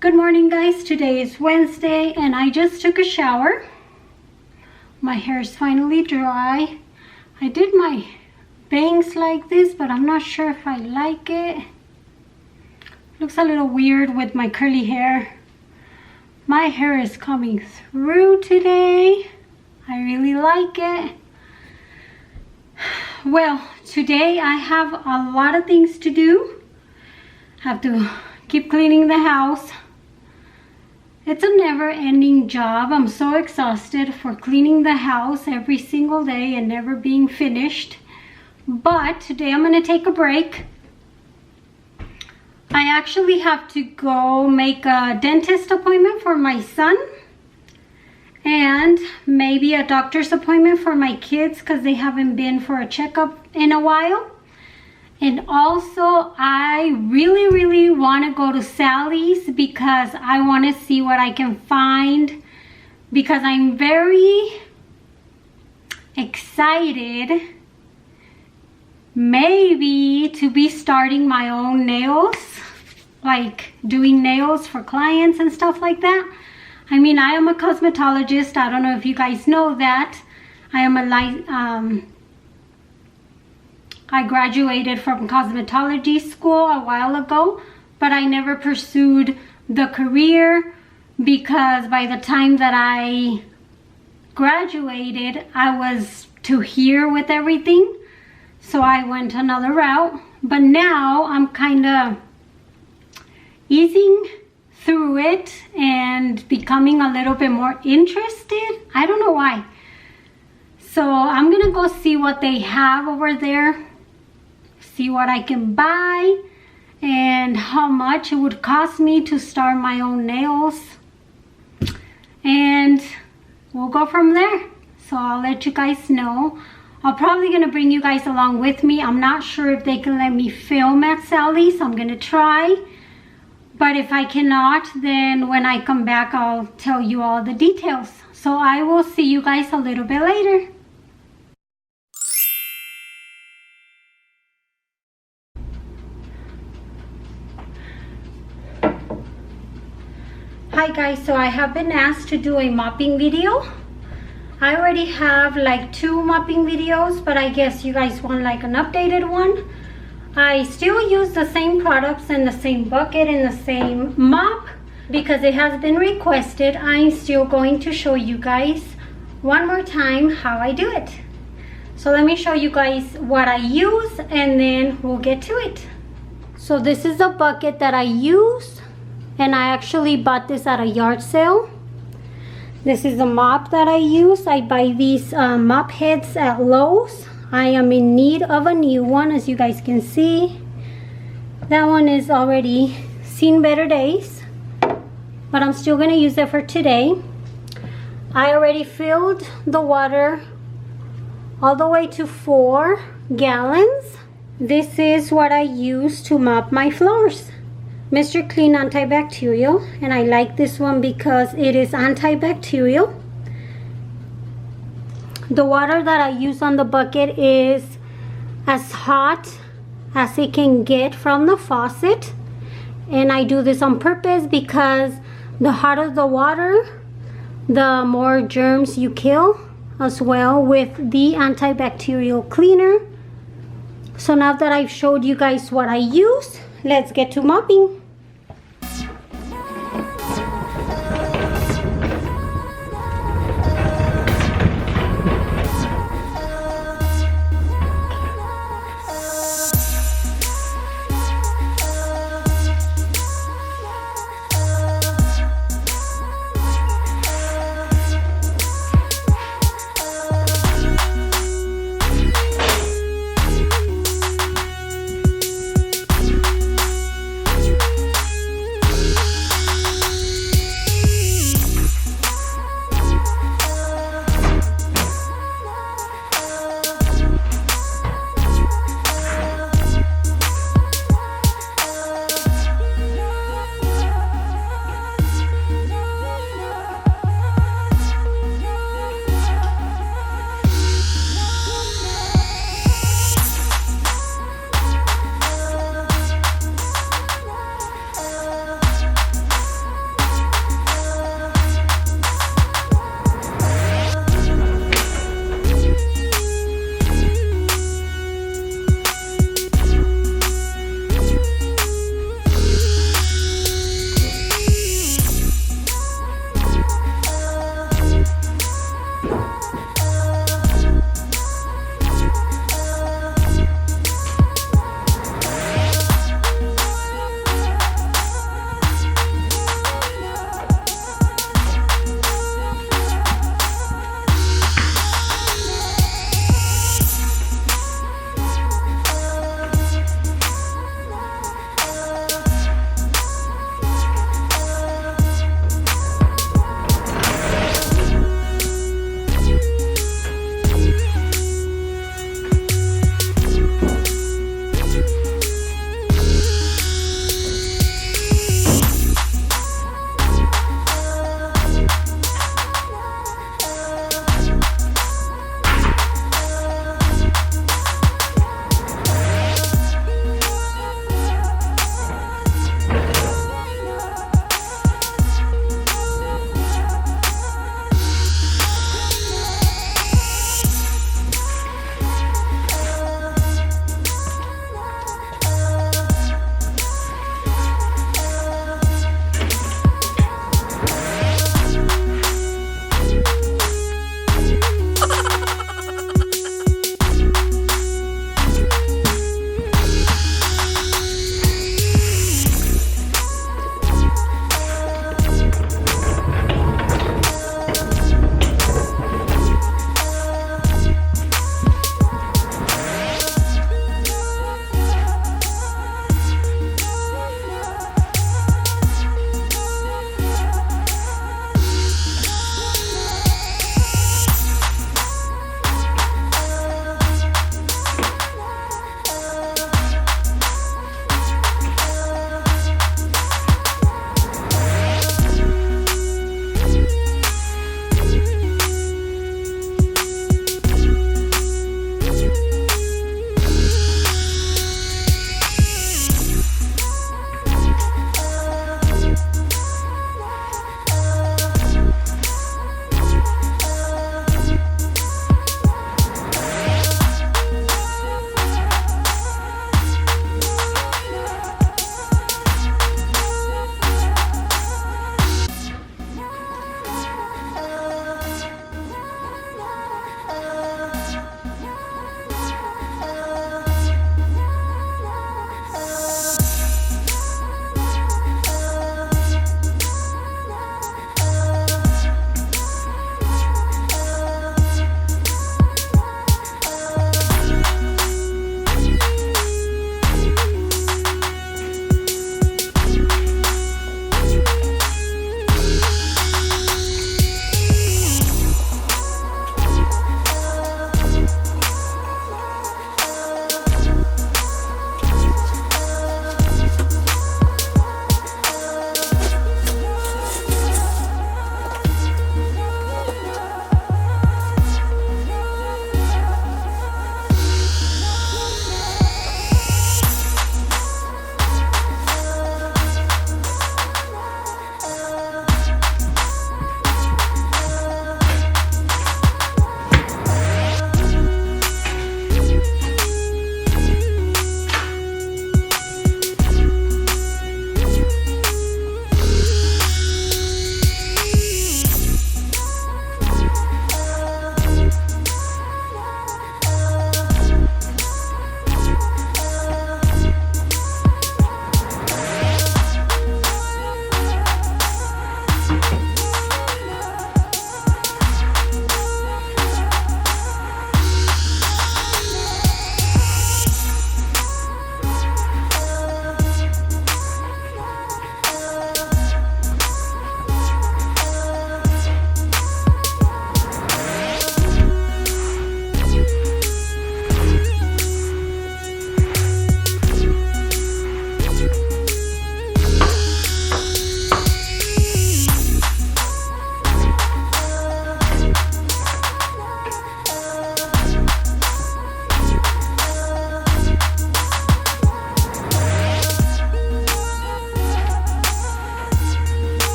Good morning, guys. Today is Wednesday and I just took a shower. My hair is finally dry. I did my bangs like this, but I'm not sure if I like it. Looks a little weird with my curly hair. My hair is coming through today. I really like it. Well, today I have a lot of things to do. I have to keep cleaning the house. It's a never-ending job. I'm so exhausted for cleaning the house every single day and never being finished. But today I'm going to take a break. I actually have to go make a dentist appointment for my son. And maybe a doctor's appointment for my kids because they haven't been for a checkup in a while. And also, I really want to go to Sally's because I want to see what I can find. Because I'm very excited maybe to be starting my own nails. Like doing nails for clients and stuff like that. I mean, I am a cosmetologist. I don't know if you guys know that. I graduated from cosmetology school a while ago, but I never pursued the career because by the time that I graduated, I was too here with everything. So I went another route, but now I'm kind of easing through it and becoming a little bit more interested. I don't know why. So I'm gonna go see what they have over there, see what I can buy and how much it would cost me to start my own nails, and we'll go from there. So I'll let you guys know. I'm probably gonna bring you guys along with me. I'm not sure if they can let me film at Sally's. I'm gonna try. But if I cannot, then when I come back, I'll tell you all the details. So I will see you guys a little bit later. Hi guys, so I have been asked to do a mopping video. I already have like 2 mopping videos, but I guess you guys want like an updated one. I still use the same products and the same bucket and the same mop because it has been requested. I'm still going to show you guys one more time how I do it. So let me show you guys what I use and then we'll get to it. So this is a bucket that I use, and I actually bought this at a yard sale. This is a mop that I use. I buy these mop heads at Lowe's. I am in need of a new one, as you guys can see. That one is already seen better days, but I'm still going to use it for today. I already filled the water all the way to 4 gallons. This is what I use to mop my floors. Mr. Clean Antibacterial, and I like this one because it is antibacterial. The water that I use on the bucket is as hot as it can get from the faucet. And I do this on purpose because the hotter the water, the more germs you kill as well with the antibacterial cleaner. So now that I've showed you guys what I use, let's get to mopping.